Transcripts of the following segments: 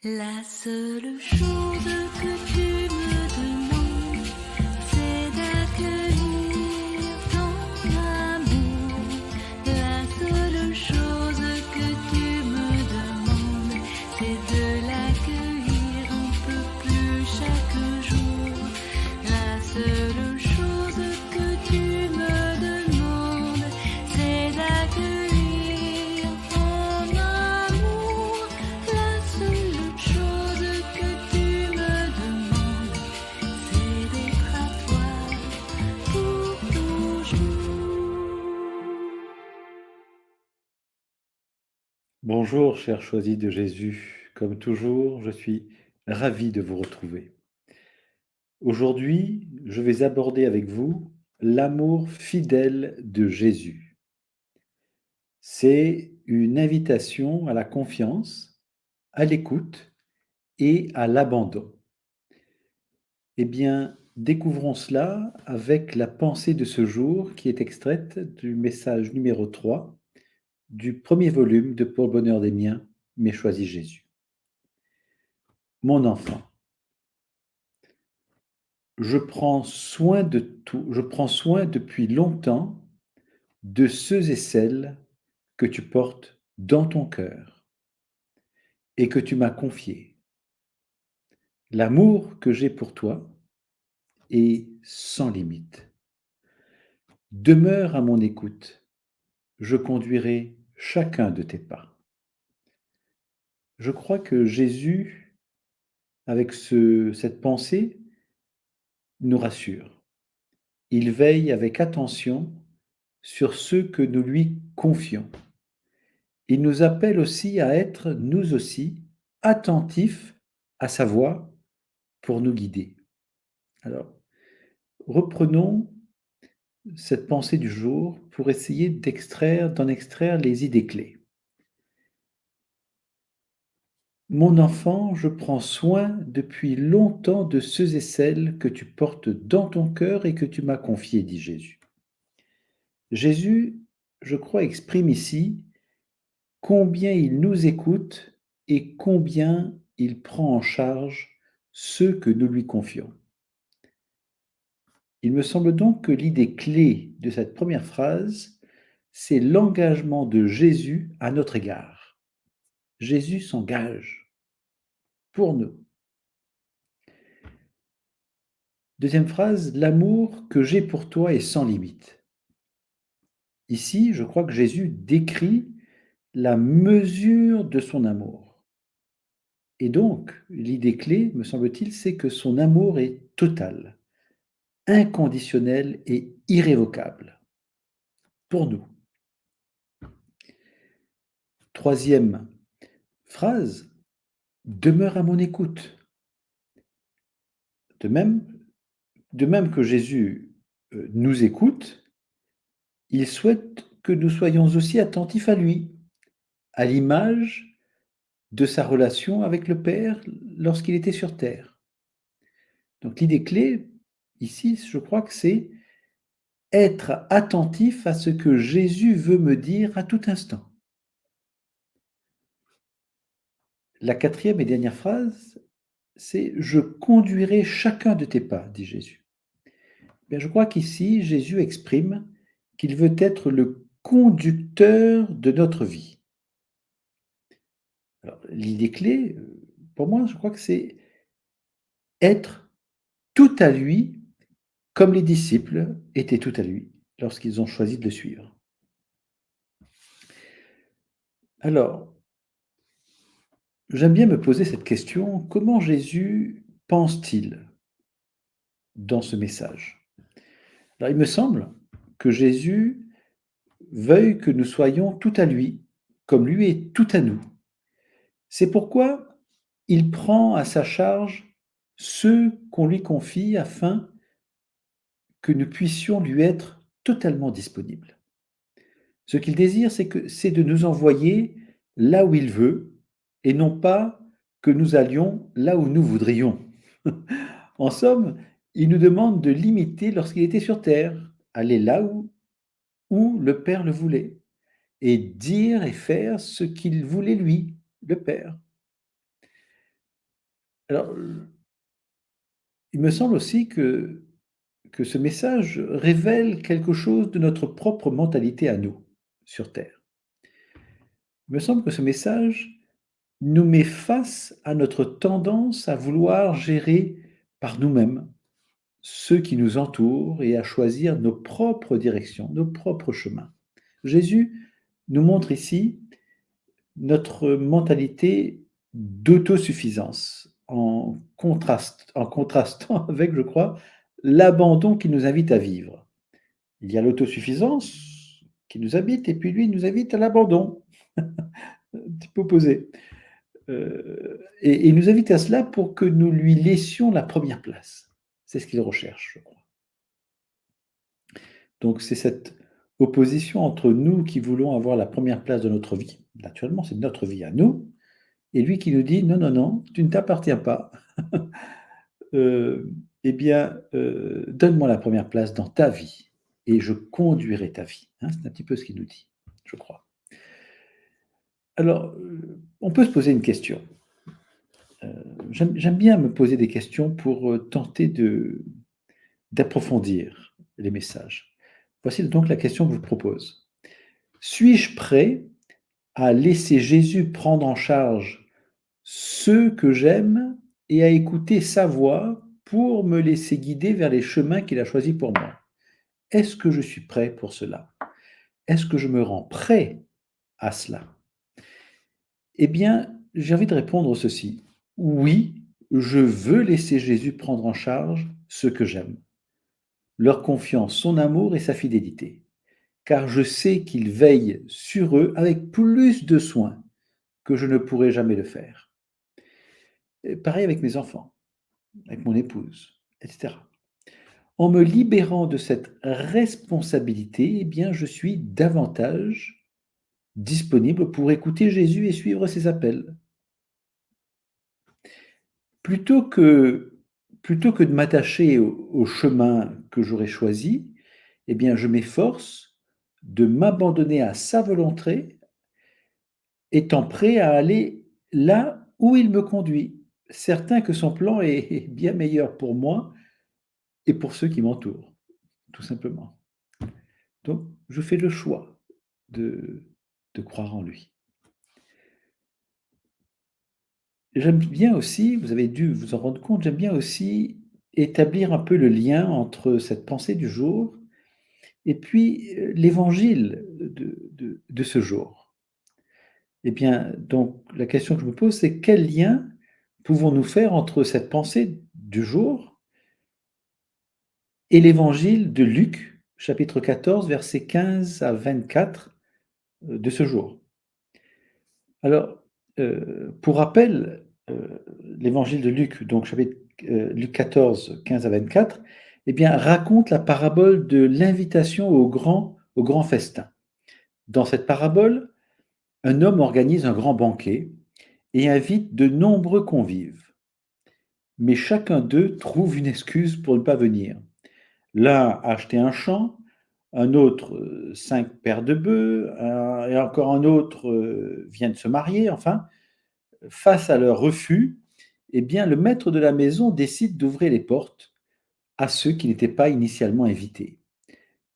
La seule chose que tu me demandes, c'est d'accueillir ton amour. La seule chose que tu me demandes, c'est de l'accueillir un peu plus chaque jour. La seule chose que tu me demandes, c'est d'accueillir ton amour. La seule chose que tu me demandes, c'est d'être à toi pour toujours. Bonjour, chers choisis de Jésus. Comme toujours, je suis ravi de vous retrouver. Aujourd'hui, je vais aborder avec vous l'amour fidèle de Jésus. C'est une invitation à la confiance, à l'écoute et à l'abandon. Eh bien, découvrons cela avec la pensée de ce jour qui est extraite du message numéro 3 du premier volume de Pour le bonheur des miens, mais choisis Jésus. Mon enfant, je prends soin de tout, je prends soin depuis longtemps de ceux et celles que tu portes dans ton cœur et que tu m'as confiés. L'amour que j'ai pour toi est sans limite. Demeure à mon écoute, je conduirai chacun de tes pas. Je crois que Jésus, avec cette pensée, nous rassure. Il veille avec attention sur ceux que nous lui confions. Il nous appelle aussi à être, nous aussi, attentifs à sa voix pour nous guider. Alors, reprenons cette pensée du jour pour essayer d'en extraire les idées clés. Mon enfant, je prends soin depuis longtemps de ceux et celles que tu portes dans ton cœur et que tu m'as confiés, dit Jésus. Jésus, je crois, exprime ici combien il nous écoute et combien il prend en charge ceux que nous lui confions. Il me semble donc que l'idée clé de cette première phrase, c'est l'engagement de Jésus à notre égard. Jésus s'engage pour nous. Deuxième phrase, l'amour que j'ai pour toi est sans limite. Ici, je crois que Jésus décrit la mesure de son amour. Et donc, l'idée clé, me semble-t-il, c'est que son amour est total, inconditionnel et irrévocable pour nous. Troisième phrase, demeure à mon écoute. De même, que Jésus nous écoute, il souhaite que nous soyons aussi attentifs à lui, à l'image de sa relation avec le Père lorsqu'il était sur terre. Donc l'idée clé, ici, je crois que c'est être attentif à ce que Jésus veut me dire à tout instant. La quatrième et dernière phrase, c'est « Je conduirai chacun de tes pas », dit Jésus. Bien, je crois qu'ici, Jésus exprime qu'il veut être le conducteur de notre vie. Alors, l'idée clé, pour moi, je crois que c'est être tout à lui, comme les disciples étaient tout à lui lorsqu'ils ont choisi de le suivre. Alors, j'aime bien me poser cette question, comment Jésus pense-t-il dans ce message? Alors, il me semble que Jésus veuille que nous soyons tout à lui, comme lui est tout à nous. C'est pourquoi il prend à sa charge ceux qu'on lui confie afin que nous puissions lui être totalement disponibles. Ce qu'il désire, c'est de nous envoyer là où il veut et non pas que nous allions là où nous voudrions. En somme, il nous demande de l'imiter lorsqu'il était sur terre, aller là où le Père le voulait et dire et faire ce qu'il voulait lui, le Père. Alors, il me semble aussi que ce message révèle quelque chose de notre propre mentalité à nous, sur terre. Il me semble que ce message nous met face à notre tendance à vouloir gérer par nous-mêmes ceux qui nous entourent et à choisir nos propres directions, nos propres chemins. Jésus nous montre ici notre mentalité d'autosuffisance en contrastant avec, je crois, l'abandon qui nous invite à vivre. Il y a l'autosuffisance qui nous habite et puis lui, il nous invite à l'abandon, un petit peu opposé. Et il nous invite à cela pour que nous lui laissions la première place. C'est ce qu'il recherche, je crois. Donc c'est cette opposition entre nous qui voulons avoir la première place de notre vie, naturellement, c'est notre vie à nous, et lui qui nous dit: «Non, non, non, tu ne t'appartiens pas, eh bien, donne-moi la première place dans ta vie et je conduirai ta vie», hein, c'est un petit peu ce qu'il nous dit, je crois. Alors, on peut se poser une question. Heu, j'aime bien me poser des questions pour, tenter d'approfondir les messages. Voici donc la question que je vous propose. Suis-je prêt à laisser Jésus prendre en charge ceux que j'aime et à écouter sa voix pour me laisser guider vers les chemins qu'il a choisis pour moi? Est-ce que je suis prêt pour cela? Est-ce que je me rends prêt à cela? Eh bien, j'ai envie de répondre ceci: oui, je veux laisser Jésus prendre en charge ceux que j'aime, leur confiance, son amour et sa fidélité, car je sais qu'il veille sur eux avec plus de soin que je ne pourrais jamais le faire. Et pareil avec mes enfants, avec mon épouse, etc. En me libérant de cette responsabilité, eh bien, je suis davantage disponible pour écouter Jésus et suivre ses appels. Plutôt que plutôt que de m'attacher au chemin que j'aurais choisi, eh bien, je m'efforce de m'abandonner à sa volonté, étant prêt à aller là où il me conduit, certain que son plan est bien meilleur pour moi et pour ceux qui m'entourent, tout simplement. Donc je fais le choix de croire en lui. J'aime bien aussi, vous avez dû vous en rendre compte, j'aime bien aussi établir un peu le lien entre cette pensée du jour et puis, l'évangile de ce jour. Eh bien, donc la question que je me pose, c'est quel lien pouvons-nous faire entre cette pensée du jour et l'évangile de Luc, chapitre 14, versets 15 à 24, de ce jour? Alors, pour rappel, l'évangile de Luc, donc chapitre, Luc 14, 15 à 24, eh bien, raconte la parabole de l'invitation au grand festin. Dans cette parabole, un homme organise un grand banquet et invite de nombreux convives. Mais chacun d'eux trouve une excuse pour ne pas venir. L'un a acheté un champ, un autre 5 paires de bœufs, et encore un autre vient de se marier. Enfin, face à leur refus, eh bien, le maître de la maison décide d'ouvrir les portes à ceux qui n'étaient pas initialement invités,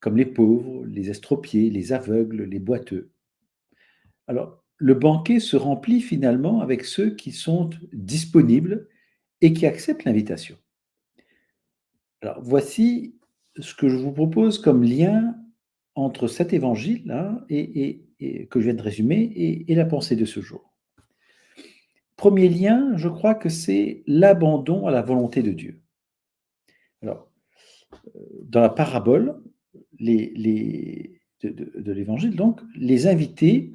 comme les pauvres, les estropiés, les aveugles, les boiteux. Alors, le banquet se remplit finalement avec ceux qui sont disponibles et qui acceptent l'invitation. Alors, voici ce que je vous propose comme lien entre cet évangile-là et que je viens de résumer et la pensée de ce jour. Premier lien, je crois que c'est l'abandon à la volonté de Dieu. Alors, dans la parabole de l'évangile, donc, les invités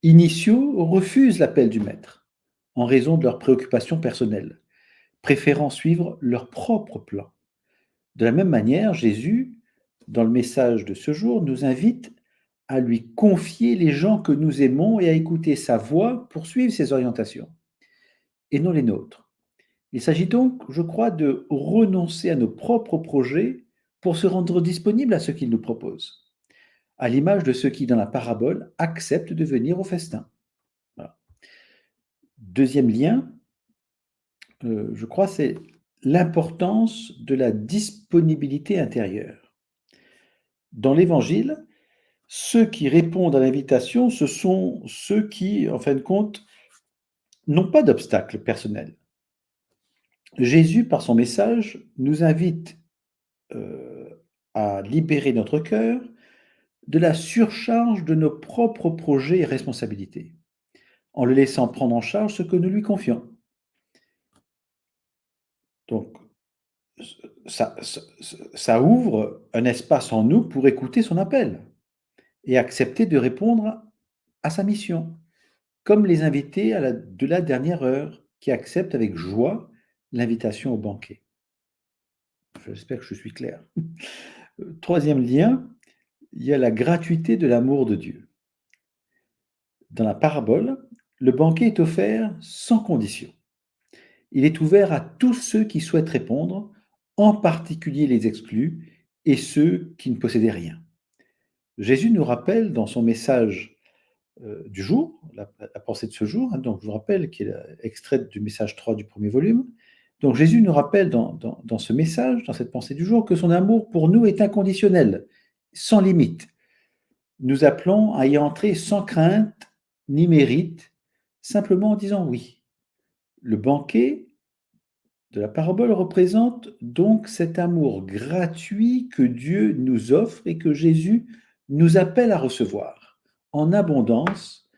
initiaux refusent l'appel du maître en raison de leurs préoccupations personnelles, préférant suivre leur propre plan. De la même manière, Jésus, dans le message de ce jour, nous invite à lui confier les gens que nous aimons et à écouter sa voix pour suivre ses orientations, et non les nôtres. Il s'agit donc, je crois, de renoncer à nos propres projets pour se rendre disponible à ce qu'il nous propose, à l'image de ceux qui, dans la parabole, acceptent de venir au festin. Voilà. Deuxième lien, je crois, c'est l'importance de la disponibilité intérieure. Dans l'Évangile, ceux qui répondent à l'invitation, ce sont ceux qui, en fin de compte, n'ont pas d'obstacle personnel. Jésus, par son message, nous invite à libérer notre cœur de la surcharge de nos propres projets et responsabilités, en le laissant prendre en charge ce que nous lui confions. Donc, ça ouvre un espace en nous pour écouter son appel et accepter de répondre à sa mission, comme les invités de la dernière heure qui acceptent avec joie l'invitation au banquet. J'espère que je suis clair. Troisième lien, il y a la gratuité de l'amour de Dieu. Dans la parabole, le banquet est offert sans condition. Il est ouvert à tous ceux qui souhaitent répondre, en particulier les exclus et ceux qui ne possédaient rien. Jésus nous rappelle dans son message du jour, la pensée de ce jour, hein, donc je vous rappelle qu'il est extraite du message 3 du premier volume. Donc Jésus nous rappelle dans ce message, dans cette pensée du jour, que son amour pour nous est inconditionnel, sans limite. Nous appelons à y entrer sans crainte ni mérite, simplement en disant oui. Le banquet de la parabole représente donc cet amour gratuit que Dieu nous offre et que Jésus nous appelle à recevoir en abondance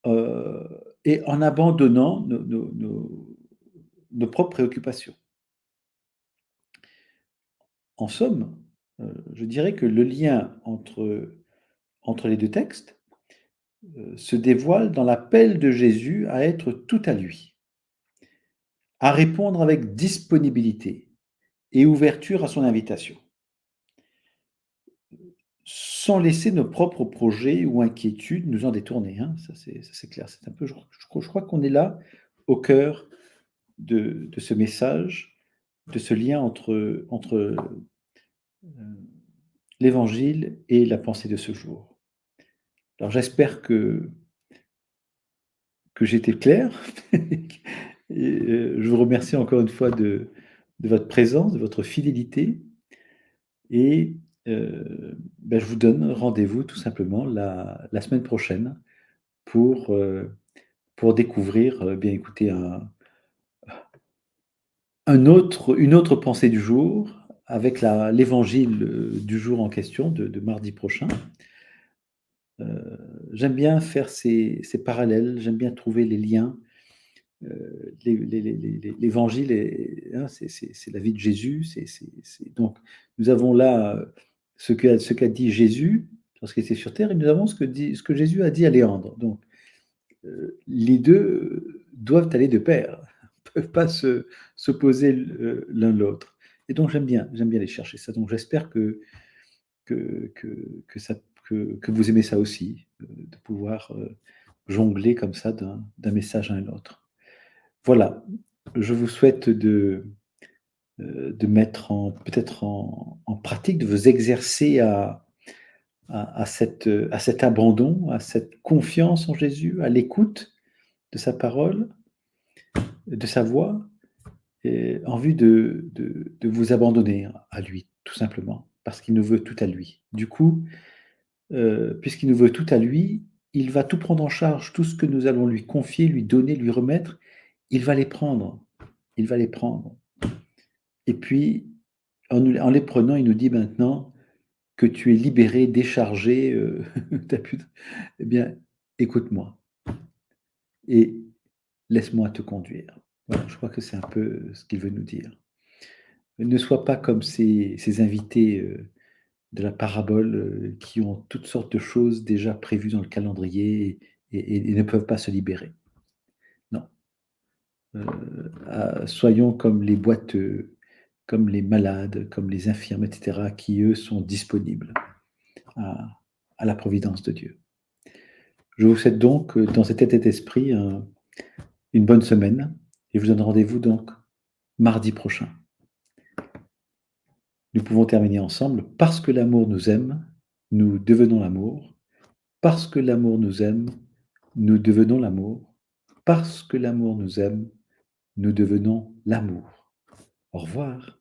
et en abandonnant nos propres préoccupations. En somme, je dirais que le lien entre les deux textes se dévoile dans l'appel de Jésus à être tout à lui, à répondre avec disponibilité et ouverture à son invitation, sans laisser nos propres projets ou inquiétudes nous en détourner. Hein. Ça, c'est clair. C'est un peu, je crois qu'on est là au cœur de ce message, de ce lien entre l'Évangile et la pensée de ce jour. Alors j'espère que j'étais clair. Et je vous remercie encore une fois de votre présence, de votre fidélité. Et je vous donne rendez-vous tout simplement la semaine prochaine pour découvrir, bien écoutez, une autre pensée du jour avec l'évangile du jour en question, de mardi prochain. J'aime bien faire ces parallèles, j'aime bien trouver les liens. L'évangile, hein, c'est la vie de Jésus. Donc, nous avons là ce qu'a dit Jésus lorsqu'il était sur terre, et nous avons ce que Jésus a dit à Léandre. Donc, les deux doivent aller de pair, ne peuvent pas s'opposer l'un l'autre. Et donc, j'aime bien aller chercher ça. Donc, j'espère que vous aimez ça aussi, de pouvoir jongler comme ça d'un message à un autre. Voilà, je vous souhaite de mettre peut-être en pratique, de vous exercer à cet abandon, à cette confiance en Jésus, à l'écoute de sa parole, de sa voix, et en vue de vous abandonner à lui, tout simplement, parce qu'il nous veut tout à lui. Du coup, puisqu'il nous veut tout à lui, il va tout prendre en charge, tout ce que nous allons lui confier, lui donner, lui remettre, il va les prendre. Il va les prendre. Et puis, en les prenant, il nous dit maintenant que tu es libéré, déchargé, eh bien, écoute-moi et laisse-moi te conduire. Voilà, je crois que c'est un peu ce qu'il veut nous dire. Ne sois pas comme ces invités de la parabole qui ont toutes sortes de choses déjà prévues dans le calendrier et ne peuvent pas se libérer. Non. Soyons comme les boiteux, comme les malades, comme les infirmes, etc., qui, eux, sont disponibles à la providence de Dieu. Je vous souhaite donc, dans cet état d'esprit, une bonne semaine, et vous donne rendez-vous donc mardi prochain. Nous pouvons terminer ensemble. Parce que l'amour nous aime, nous devenons l'amour. Parce que l'amour nous aime, nous devenons l'amour. Parce que l'amour nous aime, nous devenons l'amour. Au revoir.